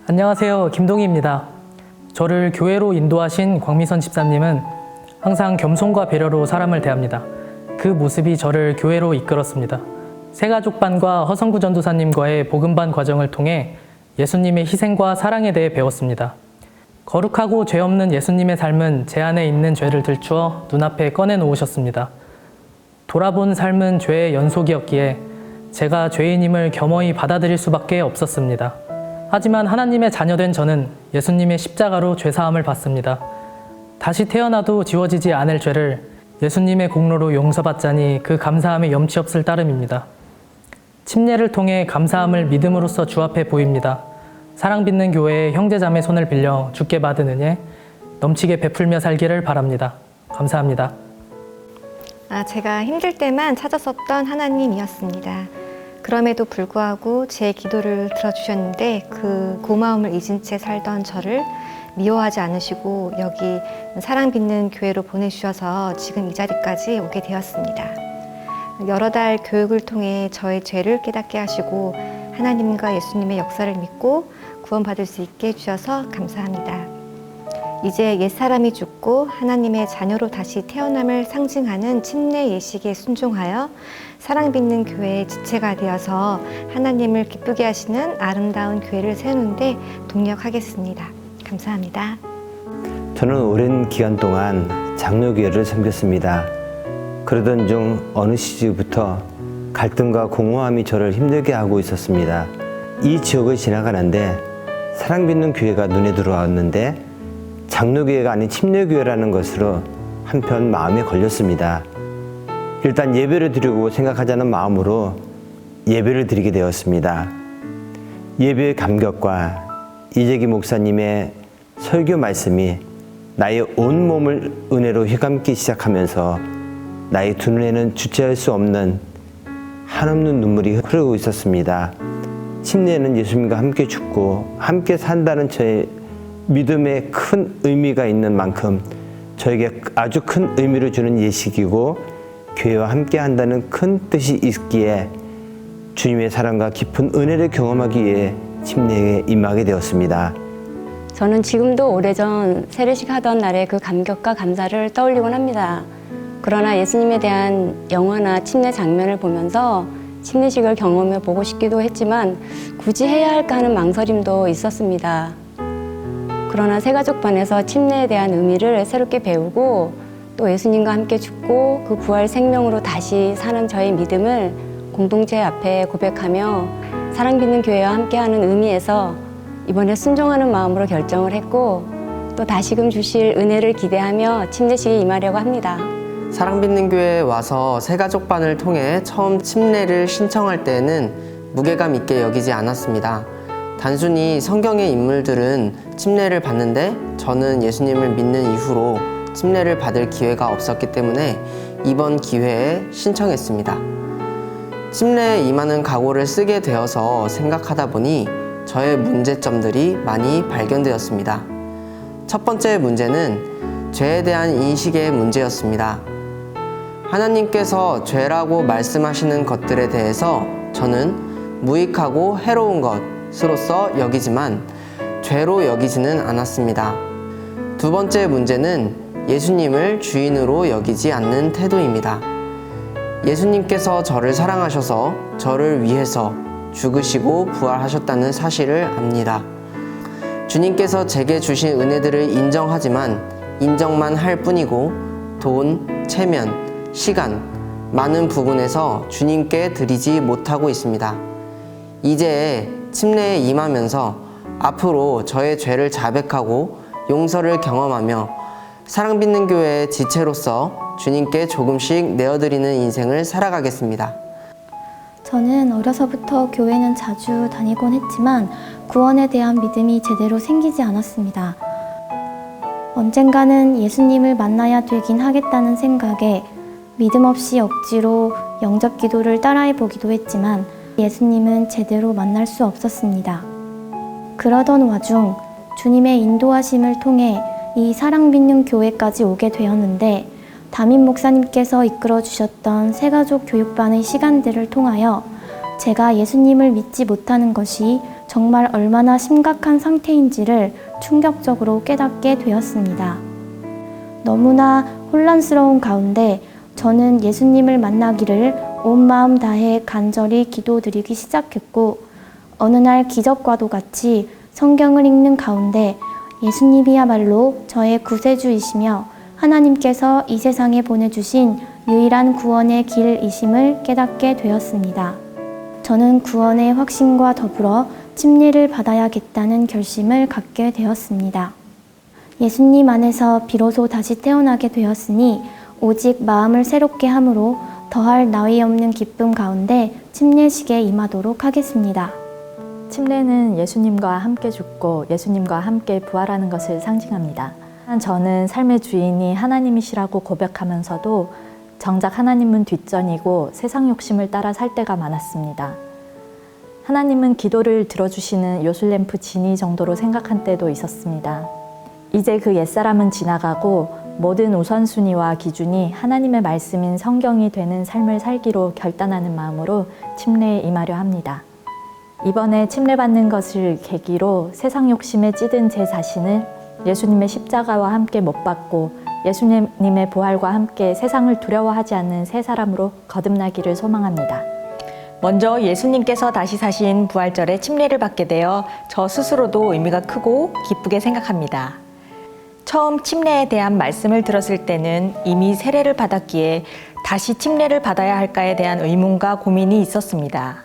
안녕하세요. 김동희입니다. 저를 교회로 인도하신 광미선 집사님은 항상 겸손과 배려로 사람을 대합니다. 그 모습이 저를 교회로 이끌었습니다. 새가족반과 허성구 전도사님과의 복음반 과정을 통해 예수님의 희생과 사랑에 대해 배웠습니다. 거룩하고 죄 없는 예수님의 삶은 제 안에 있는 죄를 들추어 눈앞에 꺼내놓으셨습니다. 돌아본 삶은 죄의 연속이었기에 제가 죄인임을 겸허히 받아들일 수밖에 없었습니다. 하지만 하나님의 자녀된 저는 예수님의 십자가로 죄사함을 받습니다. 다시 태어나도 지워지지 않을 죄를 예수님의 공로로 용서받자니 그 감사함이 염치 없을 따름입니다. 침례를 통해 감사함을 믿음으로써 주 앞에 보입니다. 사랑빚는 교회의 형제자매 손을 빌려 주께 받은 은혜 넘치게 베풀며 살기를 바랍니다. 감사합니다. 제가 힘들 때만 찾았었던 하나님이었습니다. 그럼에도 불구하고 제 기도를 들어주셨는데 그 고마움을 잊은 채 살던 저를 미워하지 않으시고 여기 사랑빚는 교회로 보내주셔서 지금 이 자리까지 오게 되었습니다. 여러 달 교육을 통해 저의 죄를 깨닫게 하시고 하나님과 예수님의 역사를 믿고 구원받을 수 있게 해주셔서 감사합니다. 이제 옛사람이 죽고 하나님의 자녀로 다시 태어남을 상징하는 침례 예식에 순종하여 사랑빚는 교회의 지체가 되어서 하나님을 기쁘게 하시는 아름다운 교회를 세우는데 동력하겠습니다. 감사합니다. 저는 오랜 기간 동안 장로교회를 섬겼습니다. 그러던 중 어느 시기부터 갈등과 공허함이 저를 힘들게 하고 있었습니다. 이 지역을 지나가는데 사랑빚는 교회가 눈에 들어왔는데 장로교회가 아닌 침례교회라는 것으로 한편 마음에 걸렸습니다. 일단 예배를 드리고 생각하자는 마음으로 예배를 드리게 되었습니다. 예배의 감격과 이재기 목사님의 설교 말씀이 나의 온몸을 은혜로 휘감기 시작하면서 나의 두 눈에는 주체할 수 없는 한없는 눈물이 흐르고 있었습니다. 침례는 예수님과 함께 죽고 함께 산다는 저의 믿음에 큰 의미가 있는 만큼 저에게 아주 큰 의미를 주는 예식이고 교회와 함께 한다는 큰 뜻이 있기에 주님의 사랑과 깊은 은혜를 경험하기 위해 침례에 임하게 되었습니다. 저는 지금도 오래전 세례식 하던 날의 그 감격과 감사를 떠올리곤 합니다. 그러나 예수님에 대한 영화나 침례 장면을 보면서 침례식을 경험해 보고 싶기도 했지만 굳이 해야 할까 하는 망설임도 있었습니다. 그러나 새가족반에서 침례에 대한 의미를 새롭게 배우고 또 예수님과 함께 죽고 그 부활 생명으로 다시 사는 저의 믿음을 공동체 앞에 고백하며 사랑빚는 교회와 함께하는 의미에서 이번에 순종하는 마음으로 결정을 했고 또 다시금 주실 은혜를 기대하며 침례식에 임하려고 합니다. 사랑빚는 교회에 와서 새가족반을 통해 처음 침례를 신청할 때에는 무게감 있게 여기지 않았습니다. 단순히 성경의 인물들은 침례를 받는데 저는 예수님을 믿는 이후로 침례를 받을 기회가 없었기 때문에 이번 기회에 신청했습니다. 침례에 임하는 각오를 쓰게 되어서 생각하다 보니 저의 문제점들이 많이 발견되었습니다. 첫 번째 문제는 죄에 대한 인식의 문제였습니다. 하나님께서 죄라고 말씀하시는 것들에 대해서 저는 무익하고 해로운 것으로서 여기지만 죄로 여기지는 않았습니다. 두 번째 문제는 예수님을 주인으로 여기지 않는 태도입니다. 예수님께서 저를 사랑하셔서 저를 위해서 죽으시고 부활하셨다는 사실을 압니다. 주님께서 제게 주신 은혜들을 인정하지만 인정만 할 뿐이고 돈, 체면, 시간, 많은 부분에서 주님께 드리지 못하고 있습니다. 이제 침례에 임하면서 앞으로 저의 죄를 자백하고 용서를 경험하며 사랑빚는 교회의 지체로서 주님께 조금씩 내어드리는 인생을 살아가겠습니다. 저는 어려서부터 교회는 자주 다니곤 했지만 구원에 대한 믿음이 제대로 생기지 않았습니다. 언젠가는 예수님을 만나야 되긴 하겠다는 생각에 믿음 없이 억지로 영접 기도를 따라해 보기도 했지만 예수님은 제대로 만날 수 없었습니다. 그러던 와중 주님의 인도하심을 통해 이 사랑빚는 교회까지 오게 되었는데 담임 목사님께서 이끌어 주셨던 새가족 교육반의 시간들을 통하여 제가 예수님을 믿지 못하는 것이 정말 얼마나 심각한 상태인지를 충격적으로 깨닫게 되었습니다. 너무나 혼란스러운 가운데 저는 예수님을 만나기를 온 마음 다해 간절히 기도드리기 시작했고, 어느 날 기적과도 같이 성경을 읽는 가운데 예수님이야말로 저의 구세주이시며 하나님께서 이 세상에 보내주신 유일한 구원의 길이심을 깨닫게 되었습니다. 저는 구원의 확신과 더불어 침례를 받아야겠다는 결심을 갖게 되었습니다. 예수님 안에서 비로소 다시 태어나게 되었으니 오직 마음을 새롭게 함으로 더할 나위 없는 기쁨 가운데 침례식에 임하도록 하겠습니다. 침례는 예수님과 함께 죽고 예수님과 함께 부활하는 것을 상징합니다. 저는 삶의 주인이 하나님이시라고 고백하면서도 정작 하나님은 뒷전이고 세상 욕심을 따라 살 때가 많았습니다. 하나님은 기도를 들어주시는 요술램프 지니 정도로 생각한 때도 있었습니다. 이제 그 옛사람은 지나가고 모든 우선순위와 기준이 하나님의 말씀인 성경이 되는 삶을 살기로 결단하는 마음으로 침례에 임하려 합니다. 이번에 침례받는 것을 계기로 세상 욕심에 찌든 제 자신을 예수님의 십자가와 함께 못 박고 예수님의 부활과 함께 세상을 두려워하지 않는 새 사람으로 거듭나기를 소망합니다. 먼저 예수님께서 다시 사신 부활절에 침례를 받게 되어 저 스스로도 의미가 크고 기쁘게 생각합니다. 처음 침례에 대한 말씀을 들었을 때는 이미 세례를 받았기에 다시 침례를 받아야 할까에 대한 의문과 고민이 있었습니다.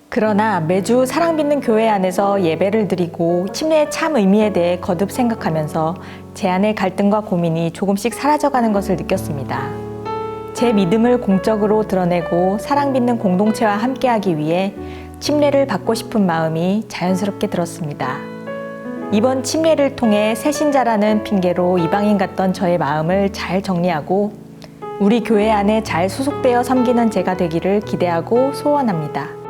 그러나 매주 사랑받는 교회 안에서 예배를 드리고 침례의 참 의미에 대해 거듭 생각하면서 제 안의 갈등과 고민이 조금씩 사라져가는 것을 느꼈습니다. 제 믿음을 공적으로 드러내고 사랑받는 공동체와 함께하기 위해 침례를 받고 싶은 마음이 자연스럽게 들었습니다. 이번 침례를 통해 새신자라는 핑계로 이방인 같던 저의 마음을 잘 정리하고 우리 교회 안에 잘 수속되어 섬기는 제가 되기를 기대하고 소원합니다.